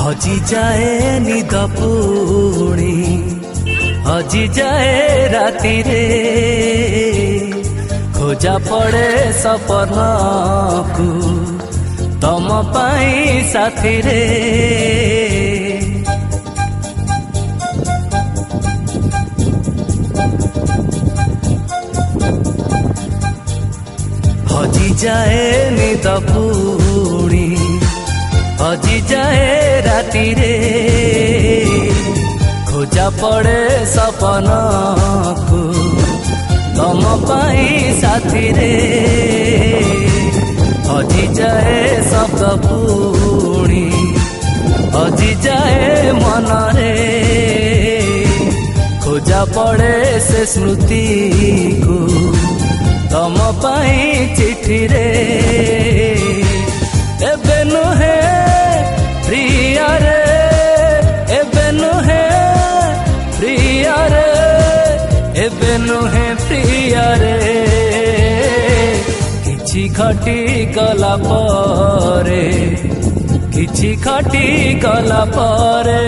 हजि जाए निद पुणी हजि जाए राति रे खोजा पड़े सपना को तम पाई साथी रे हजि जाए निद पुणी हजि जाए राति रे खोजा पड़े सपना को तम पाई साथी रे हजि जाए शब्द पुणी हजि जाए मन रे खोजा पड़े से स्मृति को तम पाई चिठी रे एबे नुहे प्रिया रे एबे नुहे प्रिया रे एबे नुहे प्रिया रे किछि खटी गला परे किछि खटी गला परे